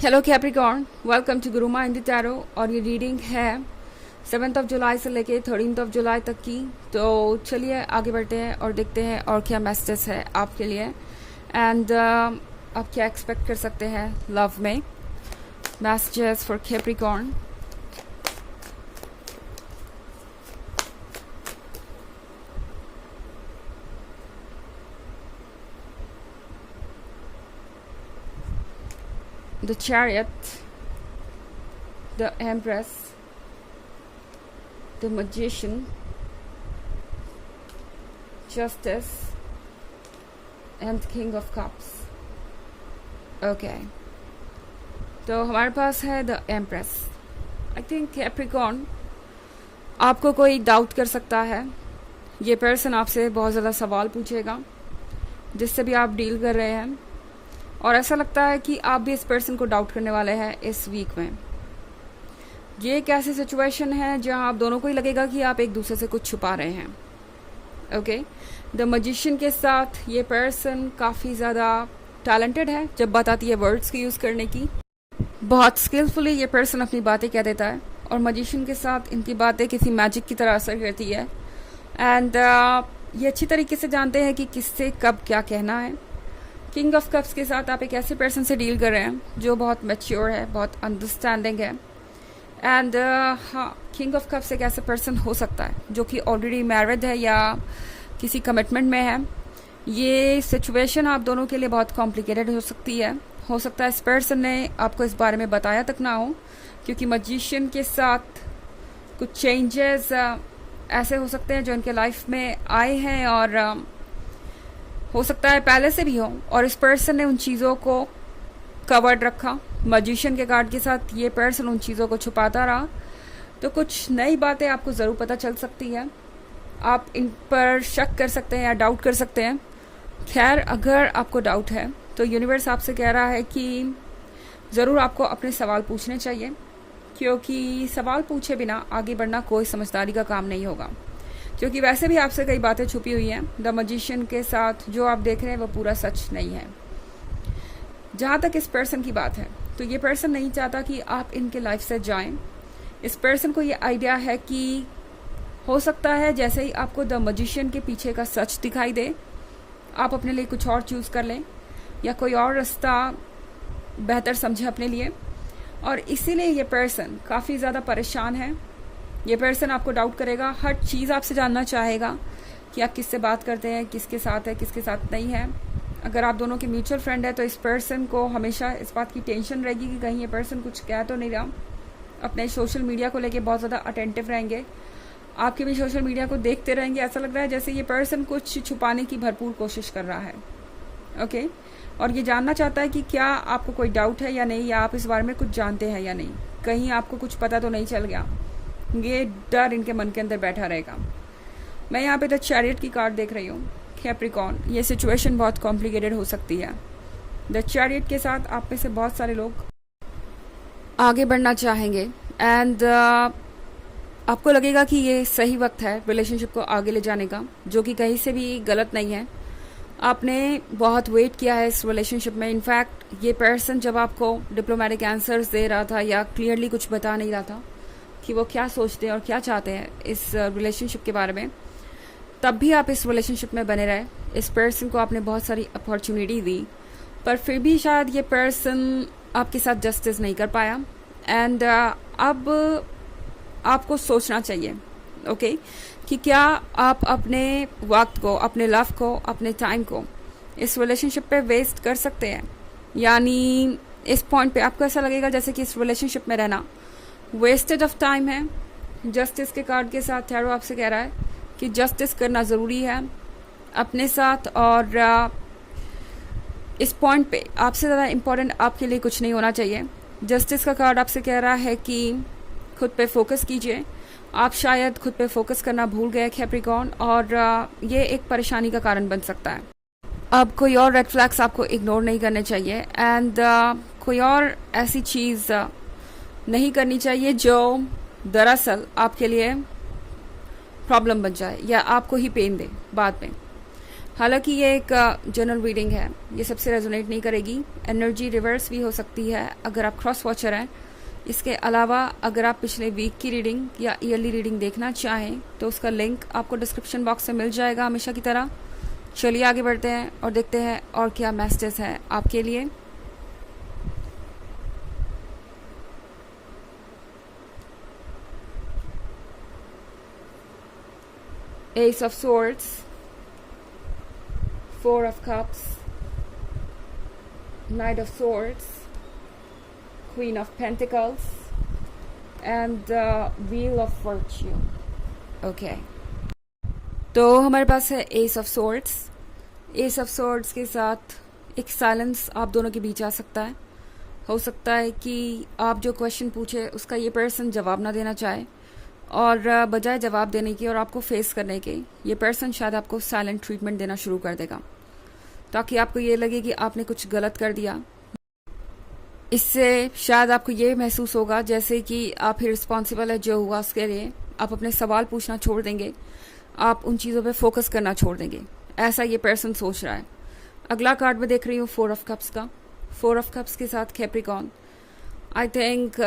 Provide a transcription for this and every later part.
Hello Capricorn, welcome to Guruma in the tarot. और ये reading है 7 जुलाई से लेके 13 जुलाई तक की। तो चलिए आगे बढ़ते हैं और देखते हैं और क्या मैसेजेस है आपके लिए एंड आप क्या एक्सपेक्ट कर सकते हैं लव में। Messages for Capricorn. The Chariot, the Empress, the Magician, Justice, and King of Cups. Okay. तो हमारे पास है the empress. I think Capricorn, आपको कोई डाउट कर सकता है। ये पर्सन आपसे बहुत ज़्यादा सवाल पूछेगा जिससे भी आप डील कर रहे हैं, और ऐसा लगता है कि आप भी इस पर्सन को डाउट करने वाले हैं इस वीक में। ये एक ऐसी सिचुएशन है जहां आप दोनों को ही लगेगा कि आप एक दूसरे से कुछ छुपा रहे हैं। ओके, द मैजिशियन के साथ ये पर्सन काफ़ी ज़्यादा टैलेंटेड है जब बात आती है वर्ड्स की यूज़ करने की। बहुत स्किलफुली ये पर्सन अपनी बातें कह देता है, और मैजिशियन के साथ इनकी बातें किसी मैजिक की तरह असर करती है। एंड ये अच्छी तरीके से जानते हैं कि किससे कब क्या कहना है। किंग ऑफ कप्स के साथ आप एक ऐसे पर्सन से डील कर रहे हैं जो बहुत मैच्योर है, बहुत अंडरस्टैंडिंग है। एंड हाँ, किंग ऑफ कप्स एक ऐसा पर्सन हो सकता है जो कि ऑलरेडी मैरिड है या किसी कमिटमेंट में है। ये सिचुएशन आप दोनों के लिए बहुत कॉम्प्लिकेटेड हो सकती है। हो सकता है इस पर्सन ने आपको इस बारे में बताया तक ना हो, क्योंकि मैजिशियन के साथ कुछ चेंजेस ऐसे हो सकते हैं जो इनके लाइफ में आए हैं, और हो सकता है पहले से भी हो, और इस पर्सन ने उन चीज़ों को कवर्ड रखा। मैजिशियन के कार्ड के साथ ये पर्सन उन चीज़ों को छुपाता रहा। तो कुछ नई बातें आपको ज़रूर पता चल सकती है। आप इन पर शक कर सकते हैं या डाउट कर सकते हैं। खैर, अगर आपको डाउट है तो यूनिवर्स आपसे कह रहा है कि ज़रूर आपको अपने सवाल पूछने चाहिए, क्योंकि सवाल पूछे बिना आगे बढ़ना कोई समझदारी का काम नहीं होगा। क्योंकि वैसे भी आपसे कई बातें छुपी हुई हैं। द मैजिशियन के साथ जो आप देख रहे हैं वो पूरा सच नहीं है। जहाँ तक इस पर्सन की बात है, तो ये पर्सन नहीं चाहता कि आप इनके लाइफ से जाएं। इस पर्सन को ये आइडिया है कि हो सकता है जैसे ही आपको द मैजिशियन के पीछे का सच दिखाई दे, आप अपने लिए कुछ और चूज़ कर लें या कोई और रास्ता बेहतर समझे अपने लिए। और इसीलिए ये पर्सन काफ़ी ज़्यादा परेशान है। ये पर्सन आपको डाउट करेगा, हर चीज़ आपसे जानना चाहेगा कि आप किससे बात करते हैं, किसके साथ है, किसके साथ नहीं है। अगर आप दोनों के म्यूचुअल फ्रेंड है तो इस पर्सन को हमेशा इस बात की टेंशन रहेगी कि कहीं ये पर्सन कुछ कह तो नहीं रहा। अपने सोशल मीडिया को लेके बहुत ज़्यादा अटेंटिव रहेंगे, आपके भी सोशल मीडिया को देखते रहेंगे। ऐसा लग रहा है जैसे ये पर्सन कुछ छुपाने की भरपूर कोशिश कर रहा है। ओके, और ये जानना चाहता है कि क्या आपको कोई डाउट है या नहीं, या आप इस बारे में कुछ जानते हैं या नहीं, कहीं आपको कुछ पता तो नहीं चल गया। ये डर इनके मन के अंदर बैठा रहेगा। मैं यहाँ पे द चैरियट की कार्ड देख रही हूँ। कैप्रिकॉर्न, ये सिचुएशन बहुत कॉम्प्लिकेटेड हो सकती है। द चैरियट के साथ आप में से बहुत सारे लोग आगे बढ़ना चाहेंगे, एंड आपको लगेगा कि ये सही वक्त है रिलेशनशिप को आगे ले जाने का, जो कि कहीं से भी गलत नहीं है। आपने बहुत वेट किया है इस रिलेशनशिप में। इनफैक्ट ये पर्सन जब आपको डिप्लोमेटिक आंसर्स दे रहा था या क्लियरली कुछ बता नहीं रहा था कि वो क्या सोचते हैं और क्या चाहते हैं इस रिलेशनशिप के बारे में, तब भी आप इस रिलेशनशिप में बने रहे। इस पर्सन को आपने बहुत सारी अपॉर्चुनिटी दी, पर फिर भी शायद ये पर्सन आपके साथ जस्टिस नहीं कर पाया। एंड अब आपको सोचना चाहिए, ओके, कि क्या आप अपने वक्त को, अपने लव को, अपने टाइम को इस रिलेशनशिप पे वेस्ट कर सकते हैं। यानी इस पॉइंट पे आपको ऐसा लगेगा जैसे कि इस रिलेशनशिप में रहना वेस्टेज ऑफ टाइम है। जस्टिस के कार्ड के साथ टैरो आपसे कह रहा है कि जस्टिस करना ज़रूरी है अपने साथ, और इस पॉइंट पे आपसे ज़्यादा इम्पोर्टेंट आपके लिए कुछ नहीं होना चाहिए। जस्टिस का कार्ड आपसे कह रहा है कि खुद पे फोकस कीजिए। आप शायद खुद पे फोकस करना भूल गए कैप्रिकॉर्न, और ये एक परेशानी का कारण बन सकता है। अब कोई और रेड फ्लैग्स आपको इग्नोर नहीं करने चाहिए, एंड कोई और ऐसी चीज़ नहीं करनी चाहिए जो दरअसल आपके लिए प्रॉब्लम बन जाए या आपको ही पेन दे बाद में। हालांकि ये एक जनरल रीडिंग है, ये सबसे रेजोनेट नहीं करेगी। एनर्जी रिवर्स भी हो सकती है अगर आप क्रॉस वॉचर हैं। इसके अलावा अगर आप पिछले वीक की रीडिंग या ईयरली रीडिंग देखना चाहें तो उसका लिंक आपको डिस्क्रिप्शन बॉक्स में मिल जाएगा हमेशा की तरह। चलिए आगे बढ़ते हैं और देखते हैं और क्या मैसेजेस है आपके लिए। S of swords, 4 of cups, Knight of swords, Queen of pentacles and the Wheel of fortune. Okay. तो हमारे पास है S of swords. S of swords के साथ एक साइलेंस आप दोनों के बीच आ सकता है। हो सकता है कि आप जो क्वेश्चन पूछे उसका ये पर्सन जवाब ना देना चाहे और बजाय जवाब देने की और आपको फेस करने के ये पर्सन शायद आपको साइलेंट ट्रीटमेंट देना शुरू कर देगा, ताकि आपको ये लगे कि आपने कुछ गलत कर दिया। इससे शायद आपको ये महसूस होगा जैसे कि आप ही रिस्पॉन्सिबल है जो हुआ उसके लिए। आप अपने सवाल पूछना छोड़ देंगे, आप उन चीज़ों पे फोकस करना छोड़ देंगे, ऐसा ये पर्सन सोच रहा है। अगला कार्ड में देख रही हूँ 4 of cups का। 4 of cups के साथ कैप्रिकॉर्न। आई थिंक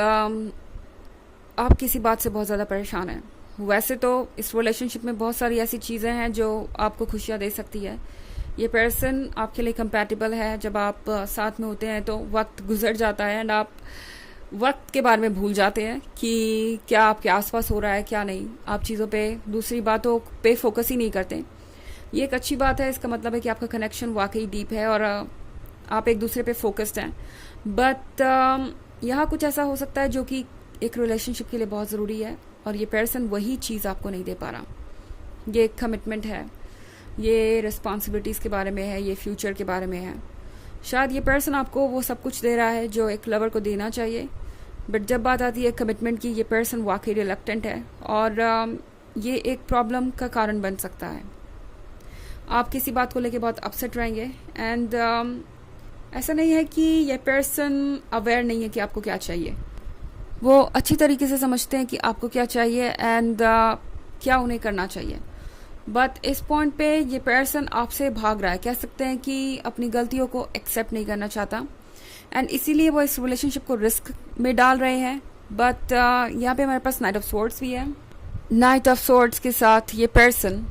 आप किसी बात से बहुत ज़्यादा परेशान हैं। वैसे तो इस रिलेशनशिप में बहुत सारी ऐसी चीज़ें हैं जो आपको खुशियाँ दे सकती है। ये पर्सन आपके लिए कंपैटिबल है। जब आप साथ में होते हैं तो वक्त गुजर जाता है एंड आप वक्त के बारे में भूल जाते हैं कि क्या आपके आसपास हो रहा है क्या नहीं। आप चीज़ों पे, दूसरी बातों पे फोकस ही नहीं करते। ये एक अच्छी बात है। इसका मतलब है कि आपका कनेक्शन वाकई डीप है और आप एक दूसरे पे फोकस्ड हैं। बट यहाँ कुछ ऐसा हो सकता है जो कि एक रिलेशनशिप के लिए बहुत ज़रूरी है और ये पर्सन वही चीज़ आपको नहीं दे पा रहा। ये एक कमिटमेंट है, ये रिस्पॉन्सिबिलिटीज़ के बारे में है, ये फ्यूचर के बारे में है। शायद ये पर्सन आपको वो सब कुछ दे रहा है जो एक लवर को देना चाहिए, बट जब बात आती है कमिटमेंट की, ये पर्सन वाकई रिलक्टेंट है और ये एक प्रॉब्लम का कारण बन सकता है। आप किसी बात को लेके बहुत अपसेट रहेंगे एंड ऐसा नहीं है कि ये पर्सन अवेयर नहीं है कि आपको क्या चाहिए। वो अच्छी तरीके से समझते हैं कि आपको क्या चाहिए एंड क्या उन्हें करना चाहिए। बट इस पॉइंट पे ये पर्सन आपसे भाग रहा है, कह सकते हैं कि अपनी गलतियों को एक्सेप्ट नहीं करना चाहता एंड इसीलिए वो इस रिलेशनशिप को रिस्क में डाल रहे हैं। बट यहाँ पे हमारे पास नाइट ऑफ सोर्ड्स भी है। नाइट ऑफ सोर्ड्स के साथ ये पर्सन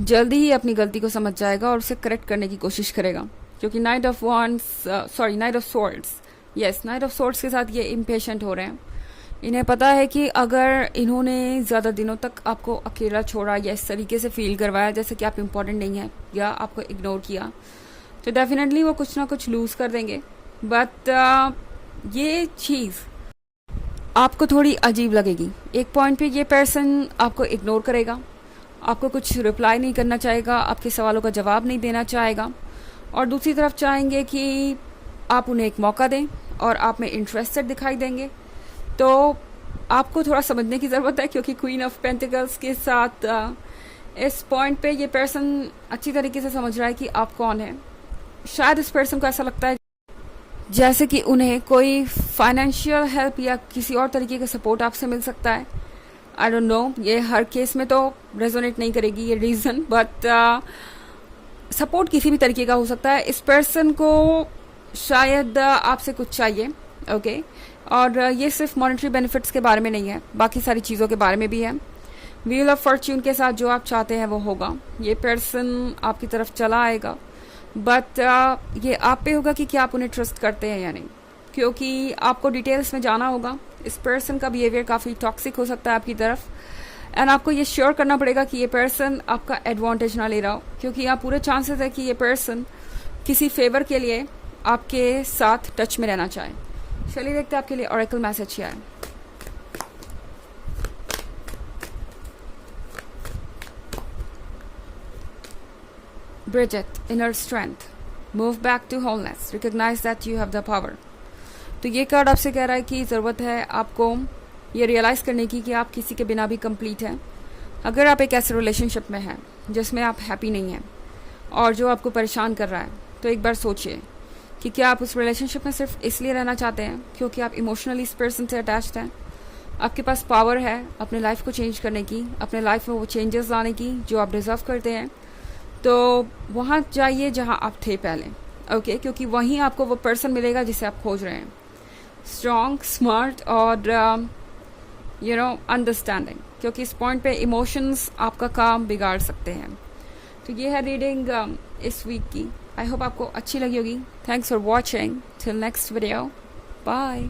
जल्दी ही अपनी गलती को समझ जाएगा और उसे करेक्ट करने की कोशिश करेगा, क्योंकि night of swords, yes, night of swords के साथ ये इम्पेशेंट हो रहे हैं। इन्हें पता है कि अगर इन्होंने ज़्यादा दिनों तक आपको अकेला छोड़ा या इस तरीके से फील करवाया जैसे कि आप इम्पोर्टेंट नहीं है या आपको इग्नोर किया, तो डेफिनेटली वो कुछ ना कुछ लूज़ कर देंगे। बट ये चीज़ आपको थोड़ी अजीब लगेगी। एक पॉइंट पे ये पर्सन आपको इग्नोर करेगा, आपको कुछ रिप्लाई नहीं करना चाहेगा, आपके सवालों का जवाब नहीं देना चाहेगा और दूसरी तरफ चाहेंगे कि आप उन्हें एक मौका दें और आप में इंटरेस्टेड दिखाई देंगे। तो आपको थोड़ा समझने की ज़रूरत है, क्योंकि क्वीन ऑफ पेंटिकल्स के साथ इस पॉइंट पे ये पर्सन अच्छी तरीके से समझ रहा है कि आप कौन हैं। शायद इस पर्सन को ऐसा लगता है जैसे कि उन्हें कोई फाइनेंशियल हेल्प या किसी और तरीके का सपोर्ट आपसे मिल सकता है। आई डोंट नो, ये हर केस में तो रेजोनेट नहीं करेगी ये रीज़न, बट सपोर्ट किसी भी तरीके का हो सकता है। इस पर्सन को शायद आपसे कुछ चाहिए, ओके, और ये सिर्फ मॉनेटरी बेनिफिट्स के बारे में नहीं है, बाकी सारी चीज़ों के बारे में भी है। व्हील ऑफ फॉर्च्यून के साथ जो आप चाहते हैं वो होगा। ये पर्सन आपकी तरफ चला आएगा, बट ये आप पे होगा कि क्या आप उन्हें ट्रस्ट करते हैं या नहीं, क्योंकि आपको डिटेल्स में जाना होगा। इस पर्सन का बिहेवियर काफ़ी टॉक्सिक हो सकता है आपकी तरफ एंड आपको ये श्योर करना पड़ेगा कि ये पर्सन आपका एडवांटेज ना ले रहा हो, क्योंकि यहाँ पूरे चांसेस है कि ये पर्सन किसी फेवर के लिए आपके साथ टच में रहना चाहे। चलिए देखते हैं आपके लिए ऑरेकल मैसेज क्या है। Bridget, inner strength, move back to wholeness, recognize that you have the power। तो ये कार्ड आपसे कह रहा है कि ज़रूरत है आपको ये रियलाइज़ करने की कि आप किसी के बिना भी कंप्लीट हैं। अगर आप एक ऐसे रिलेशनशिप में हैं जिसमें आप हैप्पी नहीं हैं और जो आपको परेशान कर रहा है, तो एक बार सोचिए कि क्या आप उस रिलेशनशिप में सिर्फ इसलिए रहना चाहते हैं क्योंकि आप इमोशनली इस पर्सन से अटैच्ड हैं। आपके पास पावर है अपने लाइफ को चेंज करने की, अपने लाइफ में वो चेंजेस लाने की जो आप डिज़र्व करते हैं। तो वहाँ जाइए जहाँ आप थे पहले, ओके, क्योंकि वहीं आपको वो पर्सन मिलेगा जिसे आप खोज रहे हैं, स्ट्रॉन्ग, स्मार्ट और अंडरस्टैंडिंग, क्योंकि इस पॉइंट पे इमोशंस आपका काम बिगाड़ सकते हैं। तो ये है रीडिंग इस वीक की। आई होप आपको अच्छी लगी होगी। Thanks for watching. Till next video, bye.